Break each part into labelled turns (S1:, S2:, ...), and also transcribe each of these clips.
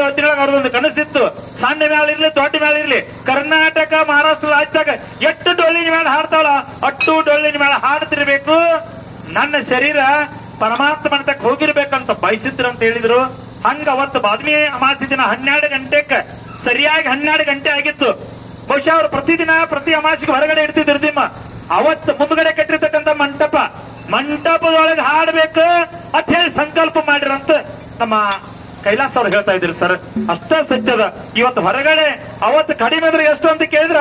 S1: ಹೊತ್ತಿನೊಳಗೆ ಅವ್ರದೊಂದು ಕನಸಿತ್ತು. ಸಣ್ಣ ಮೇಳ ಇರ್ಲಿ ದೊಡ್ಡ ಮೇಳ ಇರ್ಲಿ, ಕರ್ನಾಟಕ ಮಹಾರಾಷ್ಟ್ರ ರಾಜ್ಯದಾಗ ಎಷ್ಟು ಡೊಳ್ಳಿನ ಮೇಳ ಹಾಡ್ತಾವಲ್ಲ ಅಷ್ಟು ಡೊಳ್ಳಿನ ಮೇಳ ಹಾಡ್ತಿರ್ಬೇಕು. ನನ್ನ ಶರೀರ ಪರಮಾತ್ಮ ಮಟ್ಟಕ್ಕೆ ಹೋಗಿರ್ಬೇಕಂತ ಬಯಸಿದ್ರು ಅಂತ ಹೇಳಿದ್ರು. ಹಂಗ ಅವತ್ತು ಬಾದ್ಮಿ ಅಮಾಸಿ ದಿನ 12 ಗಂಟೆಗೆ ಸರಿಯಾಗಿ 12 ಗಂಟೆ ಆಗಿತ್ತು. ಬಹುಶಃ ಅವ್ರು ಪ್ರತಿದಿನ ಪ್ರತಿ ಅಮಾಸಿಗೆ ಹೊರಗಡೆ ಇಡ್ತಿದ್ರು ದಿಮ್ಮ. ಅವತ್ತು ಮುಂದ್ಗಡೆ ಕಟ್ಟಿರ್ತಕ್ಕಂಥ ಮಂಟಪದೊಳಗೆ ಹಾಡ್ಬೇಕು ಅಂತ ಹೇಳಿ ಸಂಕಲ್ಪ ಮಾಡಿರಂತ ನಮ್ಮ ಕೈಲಾಸ್ ಅವ್ರು ಹೇಳ್ತಾ ಇದ್ರು ಸರ್. ಅಷ್ಟ ಸತ್ಯದ. ಇವತ್ತು ಹೊರಗಡೆ ಅವತ್ತು ಕಡಿಮೆ ಅಂದ್ರೆ ಎಷ್ಟು ಅಂತ ಕೇಳಿದ್ರ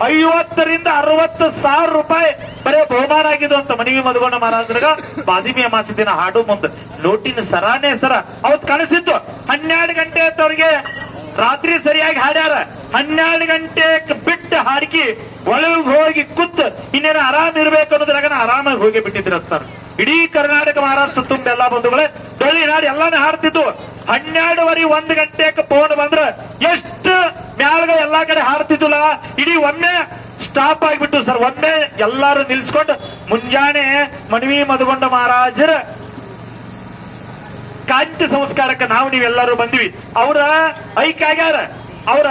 S1: 50,000 ರಿಂದ 60,000 ರೂಪಾಯಿ ಬರೇ ಬಹುಮಾನ ಆಗಿದ್ದು ಅಂತ ಮನವಿ ಮಧುಗೊಂಡ ಮಹಾರಾಜರಿಗೆ ಬಾದಿಮಿ ಅಮಾಸಿ ದಿನ ಹಾಡು ಮುಂದೆ ನೋಟಿನ ಸರಾನೇ ಸರ ಅವತ್ತು ಕಳಿಸಿದ್ದು. 12 ಗಂಟೆ ಅಂತ ಅವ್ರಿಗೆ ರಾತ್ರಿ ಸರಿಯಾಗಿ ಹಾಡ್ಯಾರ. 12 ಗಂಟೆಗೆ ಬಿಟ್ಟು ಹಾಡಿಕಿ ಒಳಗೆ ಹೋಗಿ ಕೂತ್ ಇನ್ನೇನು ಆರಾಮ್ ಇರ್ಬೇಕು ಅನ್ನೋದ್ರಾಗ ಆರಾಮಾಗಿ ಹೋಗಿ ಬಿಟ್ಟಿದ್ರ ಸರ್. ಇಡೀ ಕರ್ನಾಟಕ ಮಹಾರಾಷ್ಟ್ರ ತುಂಬ ಎಲ್ಲಾ ಬಂಧುಗಳೇ ಡೊಳ್ಳಿ ನಾಡಿ ಎಲ್ಲಾನು ಹಾಡ್ತಿದ್ವು. 12:30 1 ಗಂಟೆಗೆ ಫೋನ್ ಬಂದ್ರ ಎಷ್ಟು ಮ್ಯಾಲ್ಗಳು ಎಲ್ಲಾ ಕಡೆ ಹಾಡ್ತಿದ್ವಲ್ಲ, ಇಡೀ ಒಮ್ಮೆ ಸ್ಟಾಪ್ ಆಗಿಬಿಟ್ಟು ಸರ್. ಒಮ್ಮೆ ಎಲ್ಲಾರು ನಿಲ್ಸ್ಕೊಂಡು ಮುಂಜಾನೆ ಮನವಿ ಮಧುಗೊಂಡ ಮಹಾರಾಜರ ಕಾಂತಿ ಸಂಸ್ಕಾರಕ್ಕೆ ನಾವು ನೀವೆಲ್ಲರೂ ಬಂದ್ವಿ. ಅವ್ರ ಐಕ್ಯ ಆಗ್ಯಾರ. ಅವ್ರ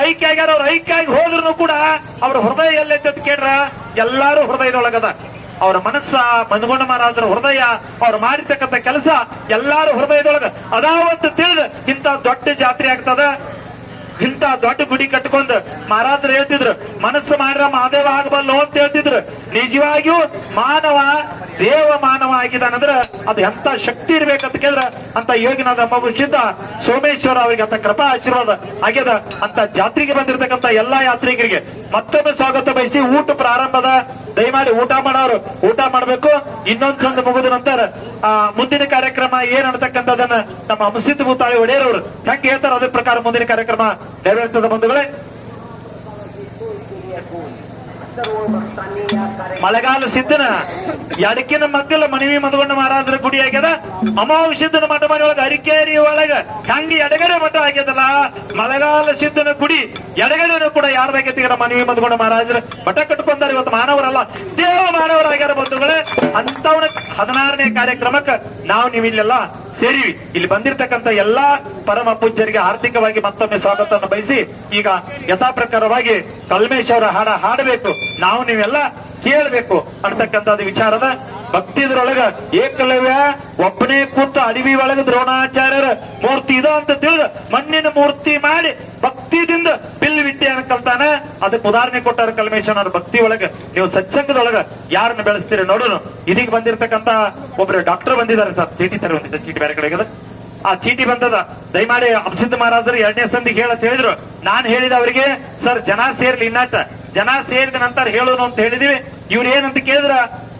S1: ಐಕ್ಯ ಆಗಿ ಹೋದ್ರು ಕೂಡ ಅವ್ರ ಹೃದಯ ಎಲ್ಲೈತೆ ಅಂತ ಕೇಳ್ರ ಎಲ್ಲಾರು ಹೃದಯದೊಳಗದ. ಅವರ ಮನಸ್ಸ ಮಧುಗೊಂಡ ಮಹಾರಾಜರ ಹೃದಯ, ಅವ್ರು ಮಾಡಿರ್ತಕ್ಕಂಥ ಕೆಲಸ ಎಲ್ಲಾರು ಹೃದಯದೊಳಗ ಅದಾವತ್ತು ತಿಳಿದ ಇಂಥ ದೊಡ್ಡ ಜಾತ್ರೆ ಆಗ್ತದ. ಇಂಥ ದೊಡ್ಡ ಗುಡಿ ಕಟ್ಕೊಂಡ್ ಮಹಾರಾಜರು ಹೇಳ್ತಿದ್ರು ಮನಸ್ಸು ಮಾಡ್ರ ಮಹಾದೇವ ಆಗಬಲ್ಲ ಅಂತ ಹೇಳ್ತಿದ್ರು. ನಿಜವಾಗಿಯೂ ಮಾನವ ದೇವ ಮಾನವ ಆಗಿದಾನಂದ್ರ ಅದು ಎಂತ ಶಕ್ತಿ ಇರ್ಬೇಕಂತ ಕೇಳಿದ್ರ ಅಂತ ಯೋಗಿನಾದ ಸಿದ್ಧ ಸೋಮೇಶ್ವರ ಅವರಿಗೆ ಅಂತ ಕೃಪಾ ಆಶೀರ್ವಾದ ಆಗ್ಯದ. ಅಂತ ಜಾತ್ರೆಗೆ ಬಂದಿರತಕ್ಕಂತ ಎಲ್ಲಾ ಯಾತ್ರಿಕರಿಗೆ ಮತ್ತೊಮ್ಮೆ ಸ್ವಾಗತ ಬಯಸಿ ಊಟ ಪ್ರಾರಂಭದ. ದಯಮಾಡಿ ಊಟ ಮಾಡೋರು ಊಟ ಮಾಡ್ಬೇಕು. ಇನ್ನೊಂದ್ ಚಂದ ಮುಗಿದ ನಂತರ ಮುಂದಿನ ಕಾರ್ಯಕ್ರಮ ಏನ್ ಅನ್ನತಕ್ಕಂಥದನ್ನ ನಮ್ಮ ಮುಸಿದ್ ಭೂತಾಳಿ ಒಡೆಯರವರು ಹೆಂಗೆ ಹೇಳ್ತಾರ ಅದೇ ಪ್ರಕಾರ ಮುಂದಿನ ಕಾರ್ಯಕ್ರಮ ನೆರವೇರ್ತದ ಬಂಧುಗಳೇ. ಮಳೆಗಾಲ ಸಿದ್ದನ ಎಡಕಿನ ಮಗ್ಗಲ ಮನವಿ ಮಧುಗೊಂಡ ಮಹಾರಾಜರ ಗುಡಿ ಆಗ್ಯದ. ಅಮಾವ ಸಿದ್ದನ ಮಠ ಮನೆಯೊಳಗ ಅರಿಕೇರಿ ಒಳಗ ಹಂಗಿ ಎಡಗಡೆ ಮಠ ಆಗ್ಯದಲ್ಲ. ಮಳೆಗಾಲ ಸಿದ್ದನ ಗುಡಿ ಎಡಗಡೆನೂ ಕೂಡ ಯಾರ್ದಾಗೈತಿಗಾರ ಮನವಿ ಮಧುಗೊಂಡ ಮಹಾರಾಜರು ಮಠ ಕಟ್ಕೊಂಡಾರ. ಇವತ್ತು ಮಾನವರಲ್ಲ ದೇವ ಮಾನವರಾಗ್ಯಾರ ಬಂಧುಗಳೇ. ಅಂತವನ 16ನೇ ಕಾರ್ಯಕ್ರಮಕ್ಕೆ ನಾವು ನೀವಿಲ್ಲೆಲ್ಲ ಸೇರಿವಿ. ಇಲ್ಲಿ ಬಂದಿರತಕ್ಕಂತ ಎಲ್ಲಾ ಪರಮ ಪೂಜ್ಯರಿಗೆ ಆರ್ಥಿಕವಾಗಿ ಮತ್ತೊಮ್ಮೆ ಸ್ವಾಗತವನ್ನು ಬಯಸಿ ಈಗ ಯಥಾ ಪ್ರಕಾರವಾಗಿ ಕಲ್ಮೇಶ್ ಅವರ ಹಾಡಬೇಕು, ನಾವು ನೀವೆಲ್ಲ ಕೇಳಬೇಕು ಅಂತಕ್ಕಂಥದ್ದು ವಿಚಾರದ. ಭಕ್ತಿದ್ರೊಳಗ ಏಕಲವ್ಯ ಒಬ್ಬನೇ ಕೂತು ಅಡವಿ ಒಳಗ ದ್ರೋಣಾಚಾರ್ಯರ ಮೂರ್ತಿ ಇದ ಅಂತ ತಿಳಿದ ಮಣ್ಣಿನ ಮೂರ್ತಿ ಮಾಡಿ ಭಕ್ತಿದಿಂದ ಬಿಲ್ ವಿದ್ಯೆಯನ್ನು ಕಲ್ತಾನ. ಅದಕ್ಕೆ ಉದಾಹರಣೆ ಕೊಟ್ಟಾರ ಕಲ್ಮೇಶನವ್ರ. ಭಕ್ತಿ ಒಳಗ ನೀವು ಸತ್ಸಂಗದೊಳಗ ಯಾರನ್ನ ಬೆಳೆಸ್ತೀರಿ ನೋಡೋಣ. ಇದೀಗ ಬಂದಿರತಕ್ಕಂತ ಒಬ್ರು ಡಾಕ್ಟರ್ ಬಂದಿದ್ದಾರೆ ಸರ್. ಚೀಟಿ ತರ ಬಂದಿದ್ದ, ಚೀಟಿ ಬೇರೆ ಕಡೆ ಆ ಚೀಟಿ ಬಂದದ. ದಯಮಾಡಿ ಅಭಿಸಿದ್ಧ ಮಹಾರಾಜರು 2ನೇ ಸಂಧಿಗೆ ಹೇಳತ್ ಹೇಳಿದ್ರು. ನಾನು ಹೇಳಿದ ಅವರಿಗೆ ಸರ್ ಜನ ಸೇರ್ಲಿ, ಇನ್ನಾಟ ಜನ ಸೇರಿದ ನಂತರ ಹೇಳೋನು ಅಂತ ಹೇಳಿದಿವಿ. ಇವ್ರು ಏನಂತ ಕೇಳಿದ್ರ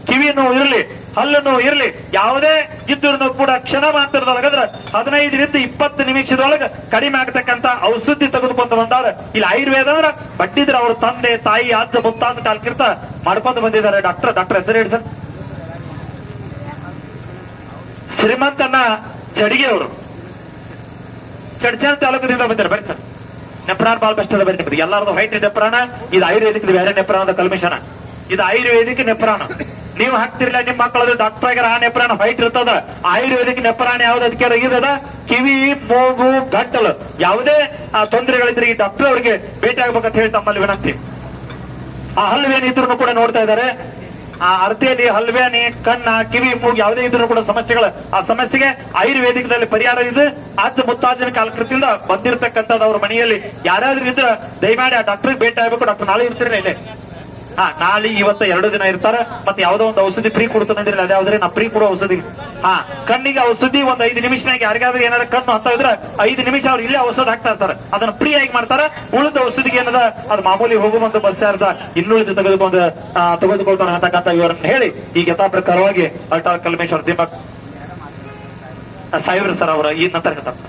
S1: ಕಿವಿ ನೋವು ಇರ್ಲಿ, ಹಲ್ಲು ನೋವು ಇರ್ಲಿ, ಯಾವುದೇ ಇದ್ರು ಕೂಡ ಕ್ಷಣ ಮಾತ್ರದೊಳಗದ್ರ 15 ರಿಂದ 20 ನಿಮಿಷದೊಳಗ ಕಡಿಮೆ ಆಗ್ತಕ್ಕಂತ ಔಷಧಿ ತೆಗೆದುಕೊಂತ ಬಂದವ್ರ. ಇಲ್ಲಿ ಆಯುರ್ವೇದ ಅಂದ್ರ ಬಡ್ಡಿದ್ರ ಅವ್ರ ತಂದೆ ತಾಯಿ ಅಜ್ಜ ಮುತ್ತಾಜ ಕಾಲ್ಕಿರ್ತ ಮಾಡ್ಕೊಂಡು ಬಂದಿದ್ದಾರೆ. ಡಾಕ್ಟರ್ ಹೆಸರು ಹೇಳಿ ಸರ್. ಶ್ರೀಮಂತನ ಚಡಿಗೆ ಅವರು ಚಡ್ಚನ ತಾಲೂಕದಿಂದ ಬಂದಿದ್ದಾರೆ. ಬರೀ ಸರ್ ನೆಪ್ರಾನ್ ಬಾಲ್ ಬೆಸ್ಟ್ ಅದ. ಬರೀ ನಿಮ್ದು ಎಲ್ಲಾರದು ವೈಟ್ ನೆಪ್ರಾಣ, ಇದು ಆಯುರ್ವೇದಿಕ್ ಬೇರೆ ನೆಪ್ರಾಣದ ಕಲ್ಮಿಷನ, ಇದು ಆಯುರ್ವೇದಿಕ್ ನೆಪ್ರಾಣ. ನೀವು ಹಾಕ್ತಿರ್ಲಿಲ್ಲ ನಿಮ್ಮ ಮಕ್ಕಳದು ಡಾಕ್ಟರ್ ಆಗ್ಯಾರ. ಆ ನೆಪ್ರಾಣ ವೈಟ್ ಇರ್ತದ. ಆಯುರ್ವೇದಿಕ್ ನೆಪ್ರಾಣ ಯಾವ್ದು ಅದಕ್ಕೆ ಇರದ ಕಿವಿ ಮೂಗು ಗಂಟಲು ಯಾವುದೇ ತೊಂದರೆಗಳಿದ್ರೆ ಈ ಡಾಕ್ಟರ್ ಅವರಿಗೆ ಭೇಟಿ ಆಗ್ಬೇಕಂತ ಹೇಳಿ ತಮ್ಮಲ್ಲಿ ವಿನಂತಿ. ಆ ಹಲ್ವೇನಿದ್ರು ಕೂಡ ನೋಡ್ತಾ ಇದ್ದಾರೆ. ಆ ಅರ್ಧೆಯಲ್ಲಿ ಹಲ್ವೇನಿ ಕಣ್ಣ ಕಿವಿ ಮೂಗು ಯಾವುದೇ ಇದ್ರು ಕೂಡ ಸಮಸ್ಯೆಗಳು, ಆ ಸಮಸ್ಯೆಗೆ ಆಯುರ್ವೇದಿಕದಲ್ಲಿ ಪರಿಹಾರ ಇದೆ. ಅಜ್ಜ ಮುತ್ತಾಜಿನ ಕಾಲಕೃತಿಯಿಂದ ಬಂದಿರತಕ್ಕಂಥದ್ದು ಅವ್ರ ಮನೆಯಲ್ಲಿ ಯಾರಾದ್ರೂ ಇದ್ರ ದಯಮಾಡಿ ಆ ಡಾಕ್ಟರ್ ಭೇಟಿ ಆಗ್ಬೇಕು. ಡಾಕ್ಟರ್ ನಾಳೆ ಇರ್ತೀರಿ ಇಲ್ಲೇ? ನಾಳೆ ಇವತ್ತು 2 ದಿನ ಇರ್ತಾರ. ಮತ್ತೆ ಯಾವ್ದೋ ಒಂದು ಔಷಧಿ ಫ್ರೀ ಕೊಡ್ತಾನಂದ್ರಿ, ಅದ್ಯಾವ್ದ್ರಿ ನಾ ಫ್ರೀ ಕೊಡೋ ಔಷಧಿ. ಕಣ್ಣಿಗೆ ಔಷಧಿ ಒಂದ್ 5 ನಿಮಿಷನಾಗ ಯಾರಿಗಾದ್ರೂ ಏನಾರ ಕಣ್ಣು ಅಂತ ಇದ್ರೆ 5 ನಿಮಿಷ ಅವ್ರು ಇಲ್ಲೇ ಔಷಧ ಹಾಕ್ತಾ ಇರ್ತಾರೆ. ಅದನ್ನ ಫ್ರೀ ಆಗಿ ಮಾಡ್ತಾರ. ಉಳಿದ ಔಷಧಿಗೆ ಏನದ ಅದು ಮಾಮೂಲಿ ಹೋಗುವಂತ ಬಸ್ ಚಾರ್ಜ ಇನ್ನುಳಿದು ತೆಗೆದುಕೊಳ್ತಾನೆ ಅಂತಕ್ಕಂಥ ಇವರನ್ನ ಹೇಳಿ ಈಗ ಯಥಾ ಪ್ರಕಾರವಾಗಿ ಅಟಲ್ ಕಲ್ಮೇಶ್ವರ ದೀಪಕ್ ಸಾಹೇಬ್ರ ಸರ್ ಅವರ ಈ ನಂತರ ಹೇಳ್ತಾರೆ.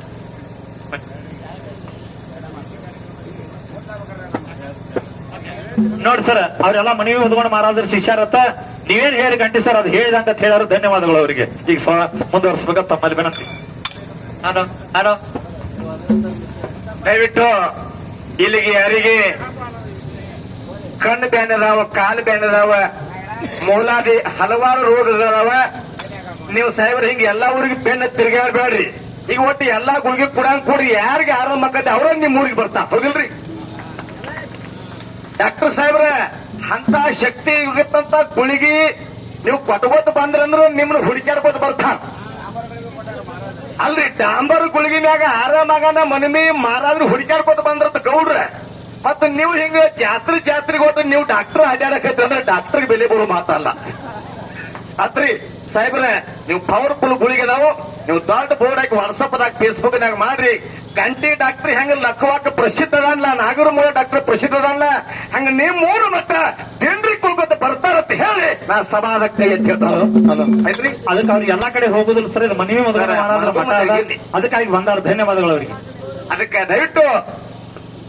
S1: ನೋಡಿ ಸರ್, ಅವರೆಲ್ಲ ಮನವಿ ಹೊಂದ್ಕೊಂಡು ಮಹಾರಾಜರ ಶಿಷ್ಯರತ್ತ ನೀವೇನ್ ಹೇಳಿ ಗಂಟೆ ಸರ್ ಅದು ಹೇಳಿದಂತ ಹೇಳಾರು. ಧನ್ಯವಾದಗಳು ಅವರಿಗೆ. ಈಗ ಮುಂದುವರಿಸಬೇಕ ತಮ್ಮಲ್ಲಿ ವಿನಂತಿ. ನಾನು
S2: ದಯವಿಟ್ಟು ಇಲ್ಲಿಗೆ ಯಾರಿಗೆ ಕಣ್ಣು ಬ್ಯಾನ್ ಅದಾವ, ಕಾಲು ಬ್ಯಾನ್ ಅದಾವ, ಮೂಲಾದಿ ಹಲವಾರು ರೋಗಗಳದಾವ, ನೀವು ಸಾಹೇಬ್ರ ಹಿಂಗ ಎಲ್ಲಾ ಊರಿಗೆ ಬೆನ್ನ ತಿರ್ಗಾಡ್ಬೇಡ್ರಿ. ಈಗ ಒಟ್ಟು ಎಲ್ಲಾ ಗುಳಿಗೆ ಕುಡಂಗ್ ಕೂಡ್ರಿ ಯಾರಿಗೆ ಆರಾಮ ಆಕತಿ ಅವ್ರ ನಿಮ್ ಊರಿಗೆ ಬರ್ತಾ ಹೋಗಿಲ್ರಿ ಡಾಕ್ಟರ್ ಸಾಹೇಬ್ರ ಅಂತ ಶಕ್ತಿ ಇರುತ್ತಂತ ಗುಳಿಗಿ ನೀವು ಕೊಟ್ಕೋತ ಬಂದ್ರಂದ್ರ ನಿಮ್ನ ಹುಡುಕ್ಯಾಡ್ಕೋತ ಬರ್ತಾರ ಅಲ್ರಿ ಡಾಂಬರ್ ಗುಳಿಗಿ ಮ್ಯಾಗ ಆರಾಮಾಗನ ಮನಮಿ ಮಾರಾದ್ರೂ ಹುಡುಕ್ಯಾಡ್ಕೋತ ಬಂದ್ರತ ಗೌಡ್ರ ಮತ್ತ ನೀವು ಹಿಂಗ ಜಾತ್ರೆಗೆ ಹೋದ್ರೆ ನೀವು ಡಾಕ್ಟರ್ ಅಡ್ಯಾಡಕೈತ್ರಿ ಅಂದ್ರೆ ಡಾಕ್ಟರ್ಗೆ ಬೆಲೆ ಬರೋ ಮಾತಲ್ಲ ಅತ್ರಿ ಸಾಹೇಬ್ರೆ ನೀವು ಪವರ್ಫುಲ್ ಗುಳಿಗೆ ನೀವು ದೊಡ್ಡ ಬೋರ್ಡ್ ಹಾಕಿ ವಾಟ್ಸಪ್ ದಾಗ ಫೇಸ್ಬುಕ್ ನಾಗ ಮಾಡ್ರಿ ಕಂಟಿ ಡಾಕ್ಟರ್ ಹೆಂಗ ಲಕ್ಕವಾಕ ಪ್ರಸಿದ್ಧ ಅದಲ್ಲ ನಾಗರ ಮೂಲ ಡಾಕ್ಟರ್ ಪ್ರಸಿದ್ಧ ಅದಲ್ಲ ಹಂಗ ನಿಮ್ ಮೂರು ಮತ್ತ ತಿಂಡ್ರಿ ಕುಳ್ಕೊತ ಬರ್ತಾರತ್ತ ಹೇಳಿ ನಾ ಸಮಾಜಕ್ಕೆ ಕೈ ಎತ್ತಿ ಹೇಳ್ತಾರ ಆಯ್ತ್ರಿ
S1: ಅದಕ್ಕೆ ಅವ್ರಿಗೆ ಎಲ್ಲಾ ಕಡೆ ಹೋಗುದಿಲ್ಲ ಸರ್ ಇದು ಮನವಿ ಮದುವೆ ಅದಕ್ಕಾಗಿ ಬಂದಾರ ಧನ್ಯವಾದಗಳು ಅವರಿಗೆ
S2: ಅದಕ್ಕೆ ದಯವಿಟ್ಟು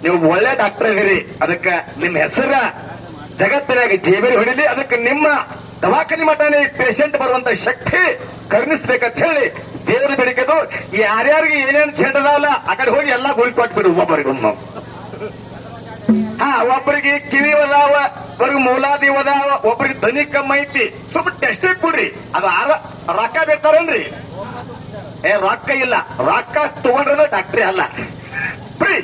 S2: ನೀವು ಒಳ್ಳೆ ಡಾಕ್ಟರ್ ಇದೀರಿ ಅದಕ್ಕೆ ನಿಮ್ಮ ಹೆಸರ ಜಗತ್ತಿನಾಗ ಜೇಬೇರಿ ಹೊಡಿಲಿ ಅದಕ್ಕೆ ನಿಮ್ಮ ದವಾಖಾನೆ ಮಠನೇ ಪೇಷಂಟ್ ಬರುವಂತ ಶಕ್ತಿ ಕರುಣಿಸ್ಬೇಕಂತ ಹೇಳಿ ದೇವರು ಬೇಡಿಕೆದು ಯಾರ್ಯಾರಿಗೆ ಏನೇನು ಚೆಂಡದಲ್ಲ ಆ ಕಡೆ ಹೋಗಿ ಎಲ್ಲಾ ಗುಳಿ ಕೊಟ್ಬಿಡು ಒಬ್ಬರಿಗೆ ಒಬ್ಬರಿಗೆ ಕಿವಿ ಅದಾವ ಒಬ್ಬರಿಗೆ ಮೂಲಾದಿ ಅದಾವ ಒಬ್ಬರಿಗೆ ಧ್ವನಿ ಕಮ್ಮಿ ಐತಿ ಸ್ವಲ್ಪ ಟೆಸ್ಟಿಗೆ ಕೊಡ್ರಿ ಅದು ರೊಕ್ಕ ಬೇಕಾರನ್ರಿ ರೊಕ್ಕ ಇಲ್ಲ ರೊಕ್ಕ ತಗೊಂಡ್ರೆ ಡಾಕ್ಟ್ರಿ ಅಲ್ಲ ಫ್ರೀ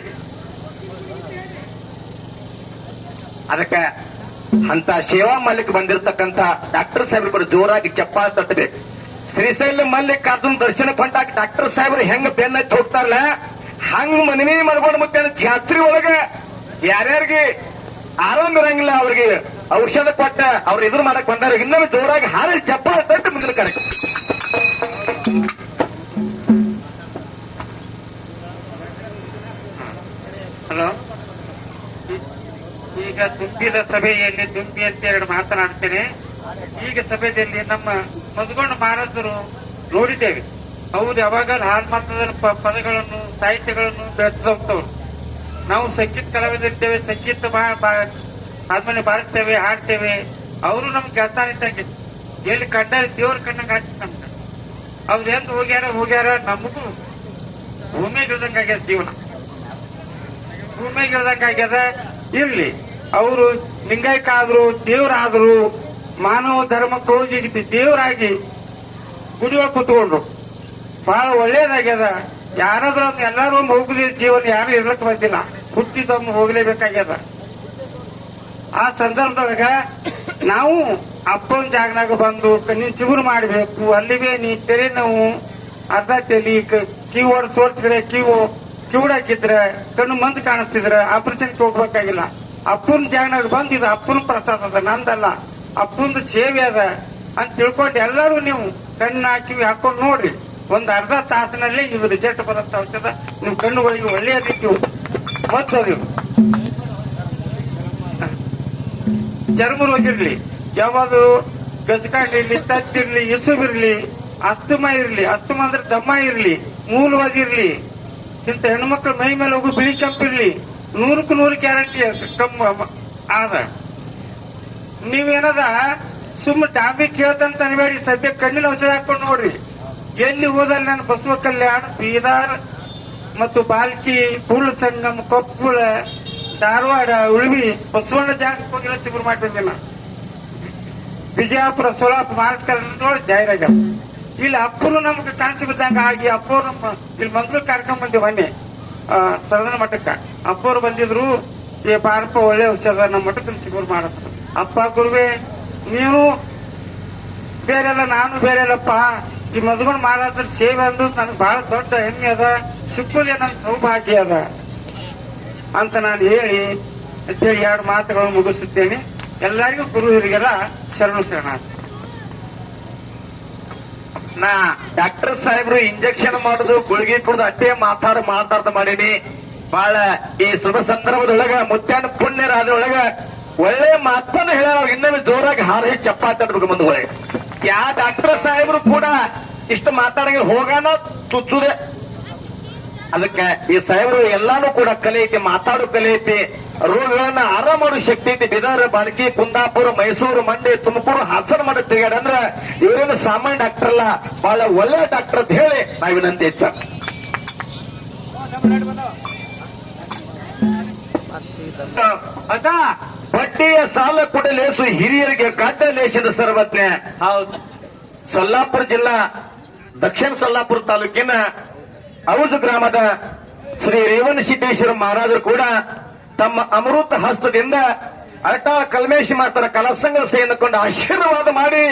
S2: ಅದಕ್ಕೆ ಅಂತ ಸೇವಾ ಮಲ್ಲಿಕ್ ಬಂದಿರತಕ್ಕಂತ ಡಾಕ್ಟರ್ ಸಾಹೇಬ್ರು ಕೂಡ ಜೋರಾಗಿ ಚಪ್ಪಾಳೆ ತಟ್ಟಬೇಕು ಶ್ರೀಶೈಲ ಮಲ್ಲಿಕಾರ್ಜುನ್ ದರ್ಶನಕ್ಕೆ ಹೊಂಟಾಗ ಡಾಕ್ಟರ್ ಸಾಹೇಬ್ರು ಹೆಂಗ ಬೆನ್ನತ್ತಿ ಹೋಗ್ತಾರಲ್ಲ ಹಂಗ ಮನವಿ ಮಾಡ್ಕೊಂಡು ಮತ್ತೆ ಜಾತ್ರೆ ಒಳಗ ಯಾರ್ಯಾರಿಗೆ ಆರಾಮ್ ಇರಂಗಿಲ್ಲ ಅವ್ರಿಗೆ ಔಷಧ ಕೊಟ್ಟ ಅವ್ರ ಎದುರು ಮಾಡಕ್ ಬಂದಾರ ಇನ್ನೊಮ್ಮೆ ಜೋರಾಗಿ ಹಾರಿ ಚಪ್ಪಾಳೆ ತಟ್ಟು ಮುಂದಿನ ಕಾರ್ಯಕ್ರಮ
S3: ಹಲೋ ಈಗ ತುಂಬಿದ ಸಭೆಯಲ್ಲಿ ತುಂಬಿ ಅಂತ ಎರಡು ಮಾತನಾಡ್ತೇನೆ ಈಗ ಸಭೆಯಲ್ಲಿ ನಮ್ಮ ಮಧುಗೊಂಡ ಮಹಾರಾಜರು ನೋಡಿದ್ದೇವೆ ಹೌದು ಯಾವಾಗ ಹಾಲ್ ಮಾತ್ರದಲ್ಲಿ ಪದಗಳನ್ನು ಸಾಹಿತ್ಯಗಳನ್ನು ಬೆಳೆಸ್ತಾ ಹೋಗ್ತವ್ರು ನಾವು ಸಂಗೀತ ಕಲಾವಿದರಿದ್ದೇವೆ ಸಂಗೀತ ಆದ್ಮೇಲೆ ಬಾರಿಸ್ತೇವೆ ಹಾಡ್ತೇವೆ ಅವರು ನಮ್ಗೆ ಗೆಲ್ತಾನೆ ಇದ್ದಂಗೆ ಎಲ್ಲಿ ಕಂಡಾರೆ ದೇವ್ರ ಕಣ್ಣಂಗ ಹಾಕ್ತಿ ನಮ್ಗೆ ಅವ್ರು ಎಂದು ಹೋಗ್ಯಾರ ನಮಗೂ ಭೂಮಿಗೆ ಇಳ್ದಂಗಾಗ್ಯದ ಜೀವನ ಭೂಮಿಗೆ ಇಳ್ದಂಗಾಗ್ಯದ ಇರ್ಲಿ ಅವರು ಲಿಂಗಾಯಕ ಆದ್ರು ದೇವರಾದ್ರು ಮಾನವ ಧರ್ಮಕ್ಕೆ ಹೋಗಿ ದೇವರಾಗಿ ಗುಡಿಯೊಳಗೆ ಕೂತ್ಕೊಂಡ್ರು ಬಹಳ ಒಳ್ಳೇದಾಗ್ಯದ ಯಾರಾದ್ರೂ ಎಲ್ಲಾರು ಒಮ್ಮೆ ಹೋಗುದೇ ಜೀವನ ಯಾರು ಇರ್ಲಕ್ ಬಂದಿಲ್ಲ ಹುಟ್ಟಿದೊಮ್ಮೆ ಹೋಗ್ಲೇಬೇಕಾಗ್ಯದ ಆ ಸಂದರ್ಭದೊಳಗ ನಾವು ಅಪ್ಪನ ಜಾಗನಾಗ ಬಂದು ನೀನ್ ಚಿಗುರು ಮಾಡ್ಬೇಕು ಅಲ್ಲಿಗೆ ನೀ ತೆರೆ ನಾವು ಅರ್ಧ ತೆಲಿ ಕಿವು ಸೋರ್ಸಿದ್ರೆ ಕಿವುಡಾಕಿದ್ರೆ ಕಣ್ಣು ಮಂದು ಕಾಣಿಸ್ತಿದ್ರೆ ಆಪರೇಷನ್ಗೆ ಹೋಗ್ಬೇಕಾಗಿಲ್ಲ ಅಪ್ಪನ ಜಾಗನಾಗ ಬಂದು ಇದು ಅಪ್ಪನ ಪ್ರಸಾದ ಅದ ನಂದಲ್ಲ ಅಪ್ಪನ ಸೇವೆ ಅದ ಅಂತ ತಿಳ್ಕೊಂಡು ಎಲ್ಲರೂ ನೀವು ಕಣ್ಣು ಕಿವಿ ಹಾಕೊಂಡು ನೋಡ್ರಿ ಒಂದ್ ಅರ್ಧ ತಾಸಿನಲ್ಲಿ ಇದು ರಿಸಲ್ಟ್ ಬರುತ್ತ ಔಷಧ ನಿಮ್ ಕಣ್ಣುಗಳಿಗೆ ಒಳ್ಳೆಯ ರೀತಿ ಮತ್ತದು ಚರ್ಮ ರೋಗ ಇರ್ಲಿ ಯಾವುದು ಗಜಕಾಂಡಿರ್ಲಿ ತತ್ತಿರ್ಲಿ ಇಸುಬಿರ್ಲಿ ಅಸ್ತಮ ಇರ್ಲಿ ಅಸ್ತಮ ಅಂದ್ರೆ ದಮ್ಮ ಇರ್ಲಿ ಮೂಲವಾಗಿರ್ಲಿ ಇಂತ ಹೆಣ್ಮಕ್ಳು ಮೈ ಮೇಲೆ ಹೋಗು ಬಿಳಿ ಕೆಂಪಿರ್ಲಿ 100% ಗ್ಯಾರಂಟಿ ಆದ ನೀವೇನದ ಸುಮ್ಮ ಟಾಪಿ ಕೇಳ್ತಂತ ಅನ್ಬೇಡಿ ಸದ್ಯ ಕಣ್ಣಿನ ಔಷಧ ಹಾಕೊಂಡು ನೋಡ್ರಿ ಎಲ್ಲಿ ಹೋದಲ್ಲಿ ನಾನು ಬಸವ ಕಲ್ಯಾಣ ಬೀದರ್ ಮತ್ತು ಬಾಲ್ಕಿ ಪೂರ್ಣ ಸಂಗಮ್ ಕೊಪ್ಪಳ ಧಾರವಾಡ ಉಳ್ವಿ ಬಸವಣ್ಣ ಜಾಗಕ್ಕೆ ಹೋಗಿಲ್ಲ ಚಿಗುರು ಮಾಡ್ತಿದ್ದಿಲ್ಲ ವಿಜಯಪುರ ಸೋಲಾಪುರ ಮಾರ್ಕಲ್ ನೋಡಿ ಜಾಹಿರಾಗ ಇಲ್ಲಿ ಅಪ್ಪರು ನಮ್ಗೆ ಕಾಣಿಸಿ ಬಿದ್ದಂಗ ಆಗಿ ಅಪ್ಪರು ನಮ್ಮ ಇಲ್ಲಿ ಮಂಗಳೂರು ಕಾರ್ಯಕ್ರಮ ಬಂದಿವಿ ಮೊನ್ನೆ ಸರದನ ಮಠಕ್ಕ ಅಪ್ಪರು ಬಂದಿದ್ರು ಈ ಪಾರಪ್ಪ ಒಳ್ಳೆ ಔಷಧ ನಮ್ಮ ಮಠಕ್ಕೆ ಚಿಗುರು ಮಾಡತ್ತ ಅಪ್ಪ ಗುರುವೆ ನೀನು ಬೇರೆಲ್ಲ ನಾನು ಬೇರೆಲ್ಲಪ್ಪ ಈ ಮಧುಗೊಂಡ ಮಹಾರಾಜರ ಸೇವೆ ಅಂದು ನನಗೆ ಬಹಳ ದೊಡ್ಡ ಹೆಮ್ಮೆ ಅದ ಸಿಕ್ಕುದೇ ನನ್ನ ಸೌಭಾಗ್ಯ ಅದ ಅಂತ ನಾನು ಹೇಳಿ ಅಂತೇಳಿ 2 ಮಾತುಗಳನ್ನು ಮುಗಿಸುತ್ತೇನೆ ಎಲ್ಲರಿಗೂ ಗುರು ಹಿರಿಗೆಲ್ಲ ಶರಣು
S2: ನಾ ಡಾಕ್ಟರ್ ಸಾಹೇಬ್ರು ಇಂಜೆಕ್ಷನ್ ಮಾಡುದು ಗುಳಿಗೆ ಕುಡ್ದು ಅಟ್ಟೆ ಮಾತಾಡ್ದ ಮಾಡೀನಿ ಬಹಳ ಈ ಶುಭ ಸಂದರ್ಭದೊಳಗ ಮುತ್ಯಾನ ಪುಣ್ಯ ರಾಜೊಳಗ ಒಳ್ಳೆ ಮಾತನ್ನು ಹೇಳ ಇನ್ನೊಮ್ಮೆ ಜೋರಾಗಿ ಹಾರಿ ಚಪ್ಪಾತಡ್ಬೇಕು ಮುಂದೆ ಒಳಗೆ ಯಾವ ಡಾಕ್ಟರ್ ಸಾಹೇಬ್ರು ಕೂಡ ಇಷ್ಟು ಮಾತಾಡಂಗೆ ಹೋಗಾನ ತುಚ್ಚುದೆ ಅದಕ್ಕೆ ಈ ಸಾಹೇಬರು ಎಲ್ಲಾನು ಕೂಡ ಕಲೆ ಐತಿ ಮಾತಾಡೋ ಕಲೆ ಐತಿ ರೋಗಗಳನ್ನ ಆರಾಮ ಮಾಡೋ ಶಕ್ತಿ ಐತಿ ಬೀದರ್ ಬಾಲ್ಕಿ ಕುಂದಾಪುರ ಮೈಸೂರು ಮಂಡ್ಯ ತುಮಕೂರು ಹಾಸನ ಮಾಡಿ ತಿರುಗಾಡ ಅಂದ್ರ ಇವರೇನು ಸಾಮಾನ್ಯ ಡಾಕ್ಟರ್ ಅಲ್ಲ ಬಹಳ ಒಳ್ಳೆ ಡಾಕ್ಟರ್ ಅಂತ ಹೇಳಿ ನಾ ವಿನಂತಿ ಇತ್ತ ಬಡ್ಡಿಯ ಸಾಲ ಕೊಡಲೇಸು ಹಿರಿಯರಿಗೆ ಗಡ್ಡಲೇಶದ ಸರ್ವಜ್ಞ
S1: ಹೌದು
S2: ಸೊಲ್ಲಾಪುರ ಜಿಲ್ಲಾ ದಕ್ಷಿಣ ಸೊಲ್ಲಾಪುರ ತಾಲೂಕಿನ ಔಜು ಗ್ರಾಮದ ಶ್ರೀ ರೇವಣ ಸಿದ್ದೇಶ್ವರ ಮಹಾರಾಜರು ಕೂಡ ತಮ್ಮ ಅಮೃತ ಹಸ್ತದಿಂದ ಅರಟಾ ಕಲ್ಮೇಶ್ ಮಾಸ್ತರ ಕಲಸಂಗ ಸೇರಿಕೊಂಡು ಆಶೀರ್ವಾದ ಮಾಡಿ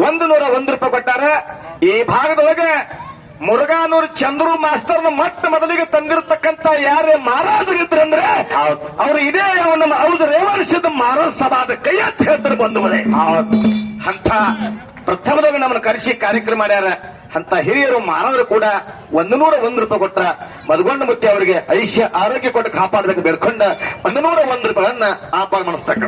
S2: 101 ರೂಪಾಯಿ ಕೊಟ್ಟಾರ. ಈ ಭಾಗದೊಳಗೆ ಮುರುಘಾನೂರು ಚಂದ್ರು ಮಾಸ್ತರ್ನ ಮೊದಲಿಗೆ ತಂದಿರತಕ್ಕಂತ ಯಾರೇ ಮಹಾರಾಜರಿದ್ರಂದ್ರೆ ಅವ್ರು ಇದೇ ನಮ್ಮ ಔದು ರೇವಣಿಸಿದ ಮಹಾರಾಜ ಸಭಾದ ಕೈ ಅಂತ ಹೇಳ್ತಾರೆ ಬಂಧುಗಳೇ. ಅಂತ ಪ್ರಥಮದಾಗ ನಮ್ಮನ್ನು ಕರೆಸಿ ಕಾರ್ಯಕ್ರಮ ಮಾಡ್ಯಾರ. ಅಂತ ಹಿರಿಯರು ಮಹಾರಾಜರು ಕೂಡ 101 ರೂಪಾಯಿ ಕೊಟ್ಟ. ಮಧುಗೊಂಡ ಮುತ್ತಿ ಅವರಿಗೆ ಐಶ್ಯ ಆರೋಗ್ಯ ಕೊಟ್ಟು ಕಾಪಾಡಬೇಕು ಬೇಡ್ಕೊಂಡ 101 ರೂಪಾಯಿಗಳನ್ನ ಆಪಾದ ಮಾಡಿಸ್ತಕ್ಕ.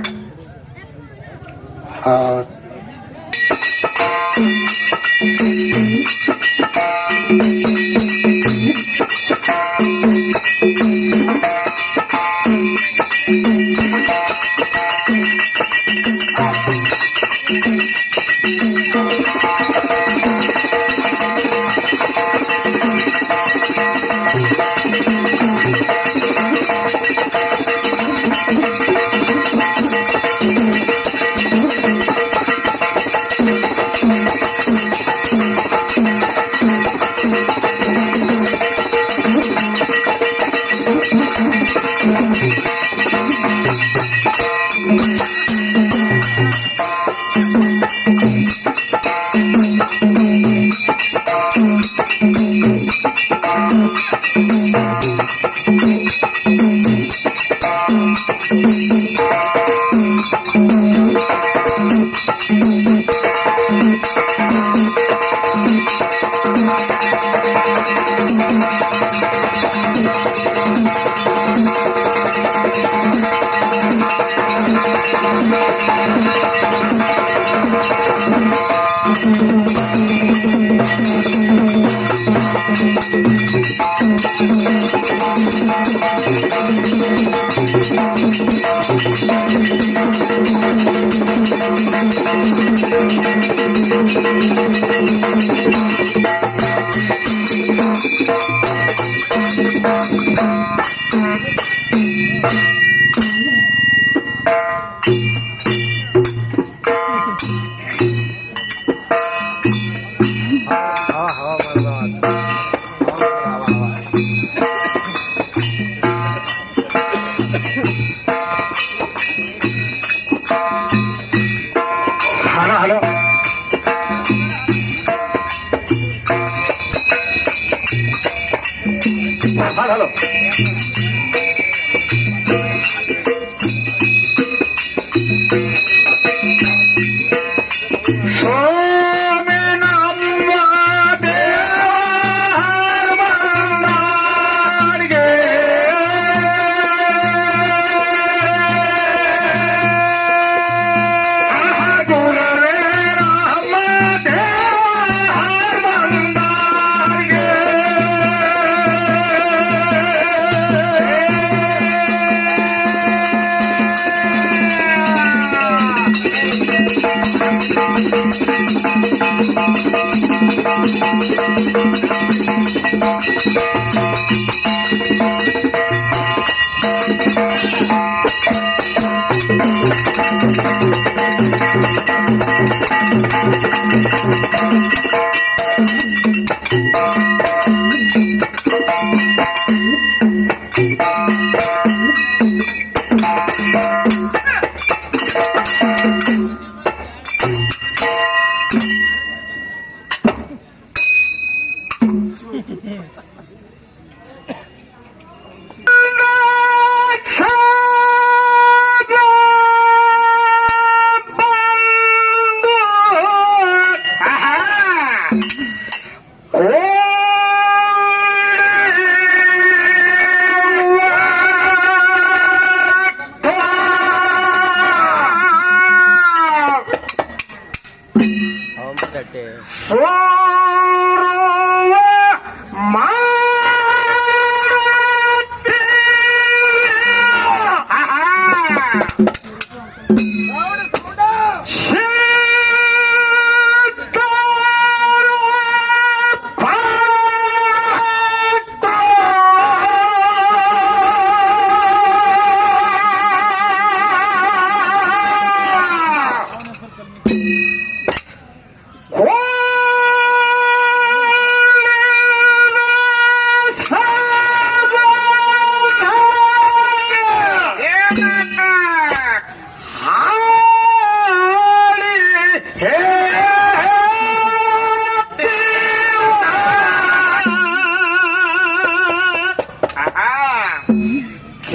S2: Hello hello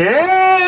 S2: Oh!